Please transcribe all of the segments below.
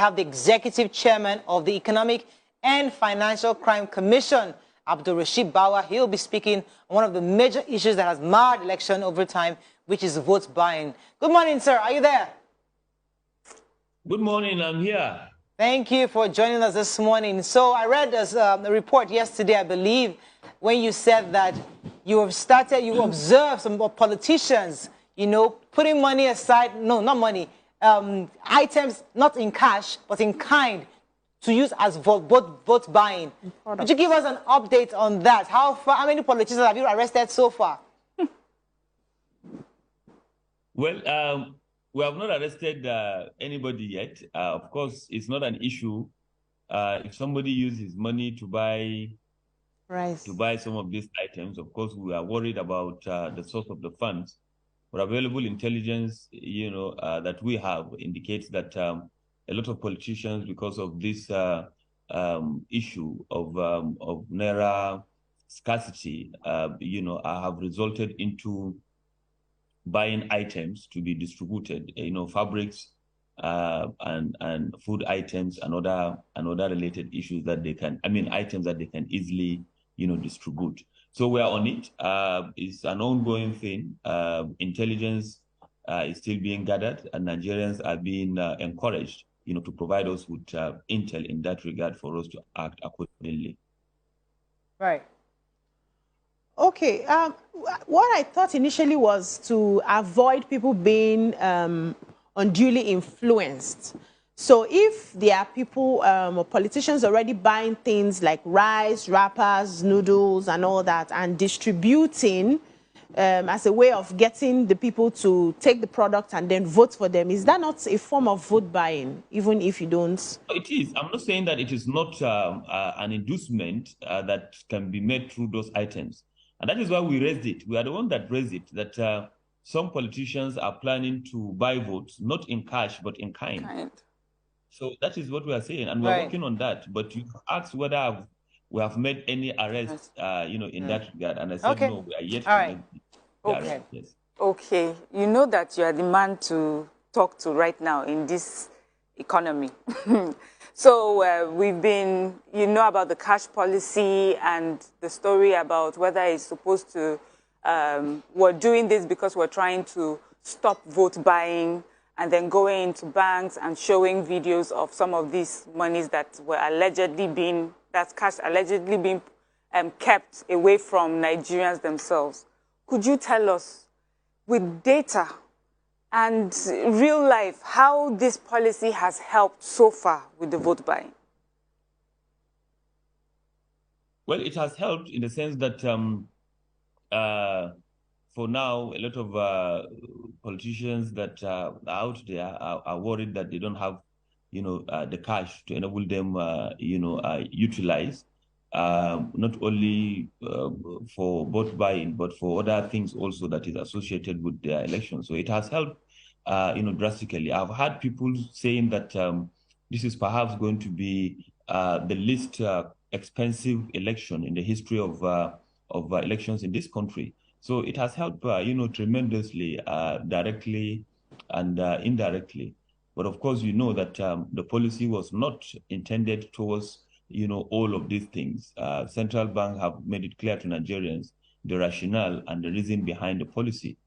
have the executive chairman of the Economic and Financial Crime Commission, Abdul Rashid Bawa. He'll be speaking on one of the major issues that has marred election over time, which is vote buying. Good morning, sir. Are you there? Good morning. I'm here. Thank you for joining us this morning. So I read a report yesterday, I believe, when you said that you observed some politicians, putting money aside, no, not money, items not in cash, but in kind to use as vote buying. Could you give us an update on that? How many politicians have you arrested so far? Well, we have not arrested anybody yet. Of course, it's not an issue. If somebody uses money to buy some of these items, of course, we are worried about the source of the funds. But available intelligence, that we have indicates that a lot of politicians, because of this issue of naira scarcity, have resulted into buying items to be distributed, fabrics and food items and other related issues that items that they can easily, distribute. So we are on it. It's an ongoing thing. Intelligence is still being gathered, and Nigerians are being encouraged, to provide us with intel in that regard for us to act accordingly. Right. Okay. What I thought initially was to avoid people being unduly influenced. So if there are people or politicians already buying things like rice, wrappers, noodles, and all that, and distributing as a way of getting the people to take the product and then vote for them, is that not a form of vote buying, even if you don't? It is. I'm not saying that it is not an inducement that can be made through those items. And that is why we raised it. We are the one that raised it, that some politicians are planning to buy votes, not in cash, but in kind. So that is what we are saying, and we're working on that. But you asked whether we have made any arrests, in that regard, and I said no, we are yet to make the arrest. Yes. Okay, you know that you are the man to talk to right now in this economy. So we've been, about the cash policy and the story about whether it's supposed to, we're doing this because we're trying to stop vote buying, and then going into banks and showing videos of some of these monies that were cash allegedly being kept away from Nigerians themselves. Could you tell us, with data and real life, how this policy has helped so far with the vote buying? Well, it has helped in the sense that for now, a lot of politicians that are out there are worried that they don't have, the cash to enable them, utilize not only for vote buying, but for other things also that is associated with their election. So it has helped, drastically. I've had people saying that this is perhaps going to be the least expensive election in the history of elections in this country. So it has helped, tremendously, directly and indirectly. But of course, that the policy was not intended towards, all of these things. Central bank have made it clear to Nigerians the rationale and the reason behind the policy.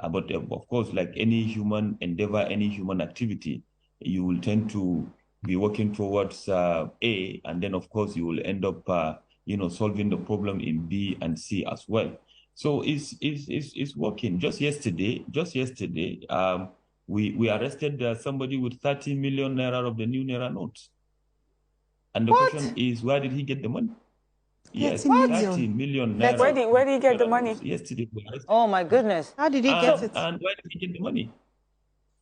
But of course, like any human endeavor, any human activity, you will tend to be working towards A, and then of course you will end up, solving the problem in B and C as well. So it's working. Just yesterday, we arrested somebody with 30 million naira of the new naira notes. And the question is, where did he get the money? Yes, 30 million naira. Where did he get the money? Yesterday. Oh my goodness! How did he get it? And where did he get the money?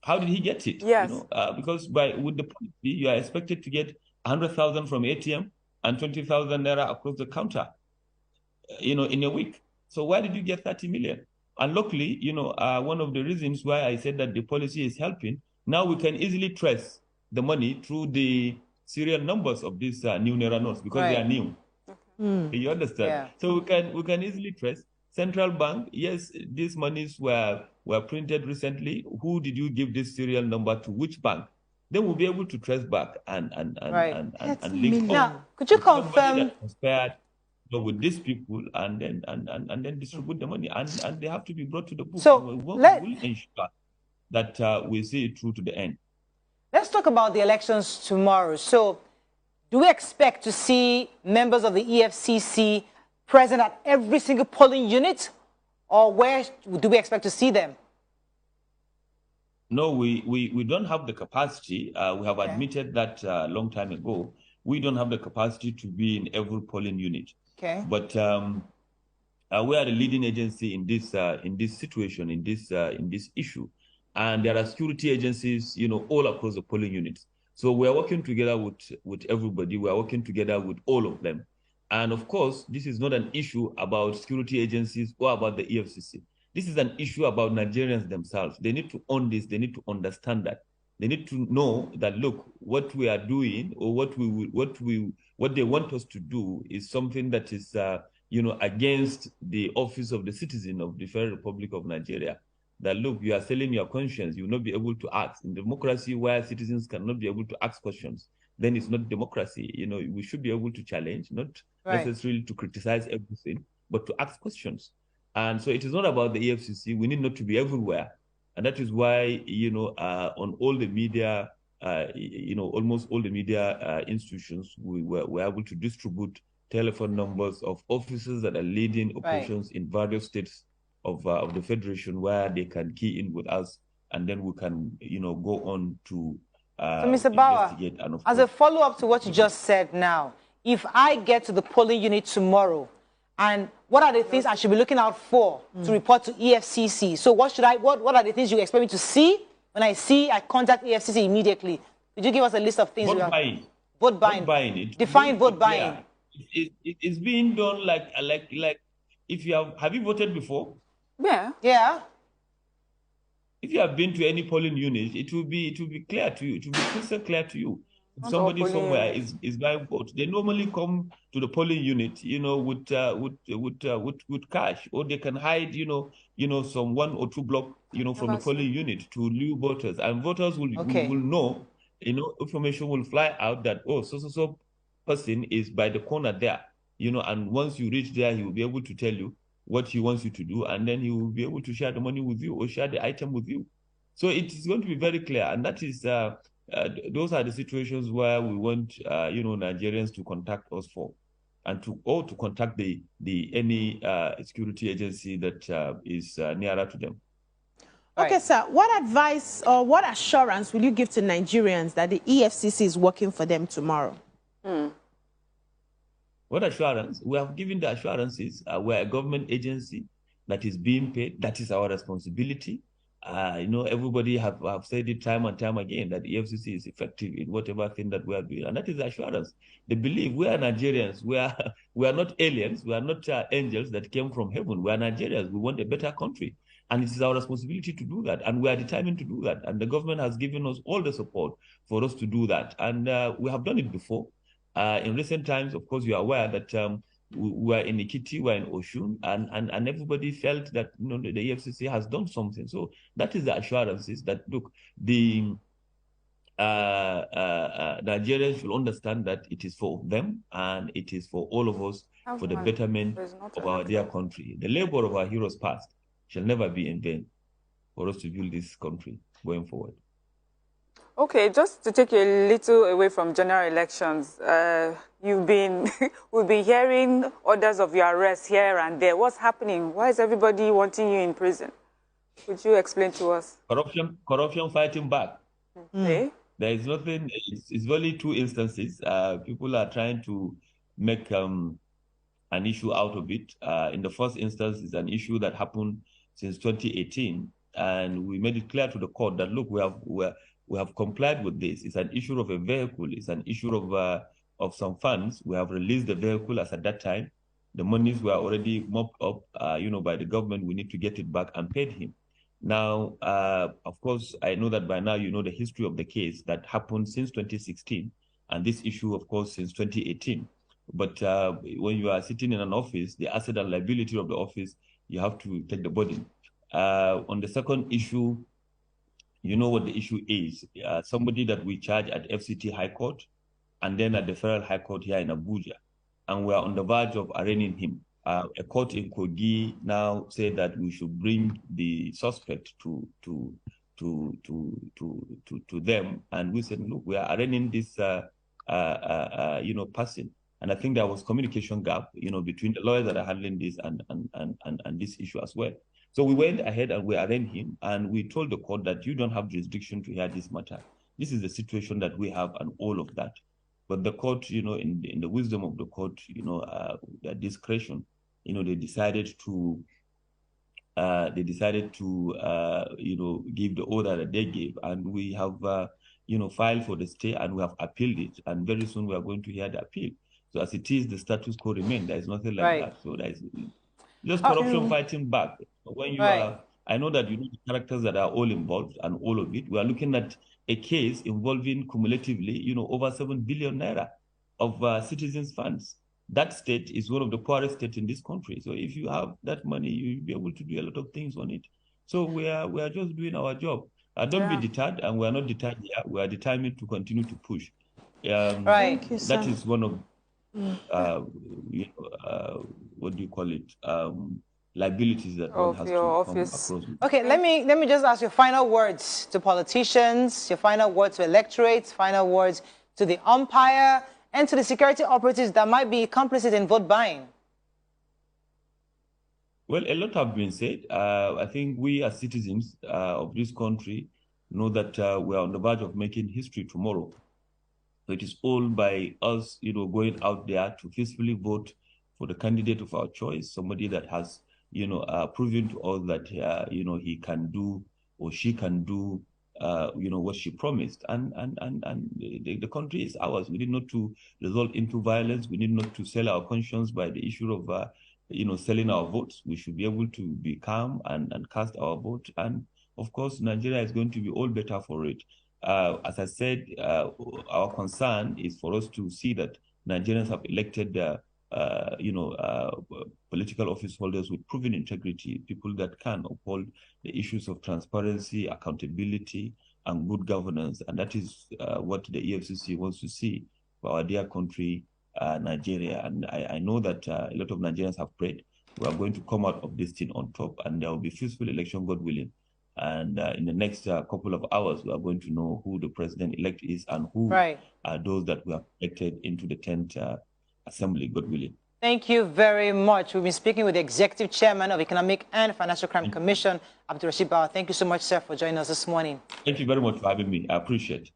How did he get it? Yes. Because with the policy, you are expected to get 100,000 from ATM and 20,000 naira across the counter, in a week. So why did you get 30 million? And luckily, one of the reasons why I said that the policy is helping, now we can easily trace the money through the serial numbers of these new naira notes, because they are new. You understand? Yeah. So we can easily trace. Central bank, yes, these monies were printed recently. Who did you give this serial number to? Which bank? then we'll be able to trace back and link up. Now, could you confirm that conspired with these people and then distribute the money, and they have to be brought to the book. So we'll ensure that we see it through to the end. Let's talk about the elections tomorrow. So, do we expect to see members of the EFCC present at every single polling unit, or where do we expect to see them? No, we don't have the capacity. We have admitted that a long time ago. We don't have the capacity to be in every polling unit. Okay. But we are the leading agency in this situation, in this issue, and there are security agencies, all across the polling units. So we are working together with everybody. We are working together with all of them, and of course, this is not an issue about security agencies or about the EFCC. This is an issue about Nigerians themselves. They need to own this. They need to understand that. They need to know that, look, what we are doing, or what they want us to do, is something that is, against the office of the citizen of the Federal Republic of Nigeria. That, look, you are selling your conscience. You will not be able to ask. In democracy, where citizens cannot be able to ask questions, then it's not democracy. We should be able to challenge, not necessarily to criticize everything, but to ask questions. And so it is not about the EFCC. We need not to be everywhere. And that is why, on all the media, almost all the media institutions, we were able to distribute telephone numbers of officers that are leading operations in various states of the Federation, where they can key in with us, and then we can, go on to so, Mr. Bauer, as a follow-up to what you just said now, if I get to the polling unit tomorrow, and what are the things I should be looking out for to report to EFCC? So what are the things you expect me to see? When I contact EFCC immediately. Could you give us a list of things? Vote buying. Vote buying. Vote buying. Define vote buying. It's being done like if you have you voted before? Yeah. Yeah. If you have been to any polling unit, it will be clear to you. It will be crystal clear to you. If somebody somewhere is buying votes, they normally come to the polling unit, with cash, or they can hide, some 1 or 2 blocks, from the polling unit to lure voters, and voters will know, information will fly out that, oh, so person is by the corner there, and once you reach there, he will be able to tell you what he wants you to do, and then he will be able to share the money with you or share the item with you. So it is going to be very clear, and that is. Those are the situations where we want, Nigerians to contact us for, and to contact any security agency that is nearer to them. Okay, sir. What advice or what assurance will you give to Nigerians that the EFCC is working for them tomorrow? What assurance? We have given the assurances. We're a government agency that is being paid. That is our responsibility. Everybody have said it time and time again that the EFCC is effective in whatever thing that we are doing, and that is the assurance. They believe we are Nigerians. We are not aliens. We are not angels that came from heaven. We are Nigerians. We want a better country, and it is our responsibility to do that, and we are determined to do that. And the government has given us all the support for us to do that, and we have done it before. In recent times, of course, you are aware that. We are in Ikiti, we are in Oshun, and everybody felt that the EFCC has done something. So that is the assurances that, look, the Nigerians should understand that it is for them and it is for all of us, for the betterment of our dear country. The labor of our heroes past shall never be in vain for us to build this country going forward. Okay, just to take you a little away from general elections, we've been hearing orders of your arrest here and there. What's happening? Why is everybody wanting you in prison? Could you explain to us? Corruption fighting back. Okay. There is nothing. It's only 2 instances. People are trying to make an issue out of it. In the first instance, it's an issue that happened since 2018, and we made it clear to the court that, look, we have complied with this. It's an issue of a vehicle. It's an issue of some funds. We have released the vehicle as at that time. The monies were already mopped up, by the government. We need to get it back and paid him. Now, of course, I know that by now you know the history of the case that happened since 2016, and this issue, of course, since 2018. But when you are sitting in an office, the asset and liability of the office, you have to take the burden. On the second issue, you know what the issue is. Somebody that we charge at FCT High Court and then at the Federal High Court here in Abuja, and we are on the verge of arraigning him. A court in Kogi now said that we should bring the suspect to them, and we said, look, we are arraigning this person. And I think there was communication gap, between the lawyers that are handling this and this issue as well. So we went ahead and we arraigned him, and we told the court that you don't have jurisdiction to hear this matter. This is the situation that we have and all of that. But the court, in the wisdom of the court, their discretion, they decided to give the order that they gave, and we have, filed for the stay, and we have appealed it, and very soon we are going to hear the appeal. So as it is, the status quo remains. There is nothing like that. So there is just corruption fighting back. When you are, I know that you know the characters that are all involved and all of it. We are looking at a case involving cumulatively, over 7 billion naira of citizens' funds. That state is one of the poorest states in this country. So if you have that money, you'll be able to do a lot of things on it. So we are just doing our job. Don't be deterred, and we are not deterred here. We are determined to continue to push. Thank you, sir. That is one of what do you call it? Liabilities that one has to come across. Okay, let me just ask your final words to politicians, your final words to electorates, final words to the umpire, and to the security operatives that might be complicit in vote buying. Well, a lot have been said. I think we as citizens of this country know that we are on the verge of making history tomorrow. So it is all by us, going out there to peacefully vote for the candidate of our choice, somebody that has, proven to us that, he can do or she can do, what she promised. And the country is ours. We need not to result into violence. We need not to sell our conscience by the issue of, selling our votes. We should be able to be calm and cast our vote. And of course, Nigeria is going to be all better for it. As I said, our concern is for us to see that Nigerians have elected political office holders with proven integrity, people that can uphold the issues of transparency, accountability, and good governance. And that is what the EFCC wants to see for our dear country, Nigeria. And I know that a lot of Nigerians have prayed. We are going to come out of this thing on top, and there will be peaceful election, God willing. And in the next couple of hours, we are going to know who the president-elect is and who are those that we have elected into the 10th Assembly, God willing. Thank you very much. We've been speaking with the Executive Chairman of Economic and Financial Crime Commission, Abdul Rashid Bauer. Thank you so much, sir, for joining us this morning. Thank you very much for having me. I appreciate it.